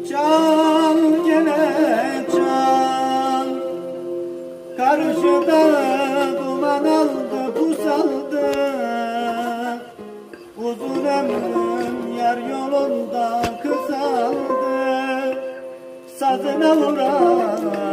Çal gene çal, karşıda duman aldı pusaldı. Uzun ömrüm yar yolunda kısaldı. Sazına vuran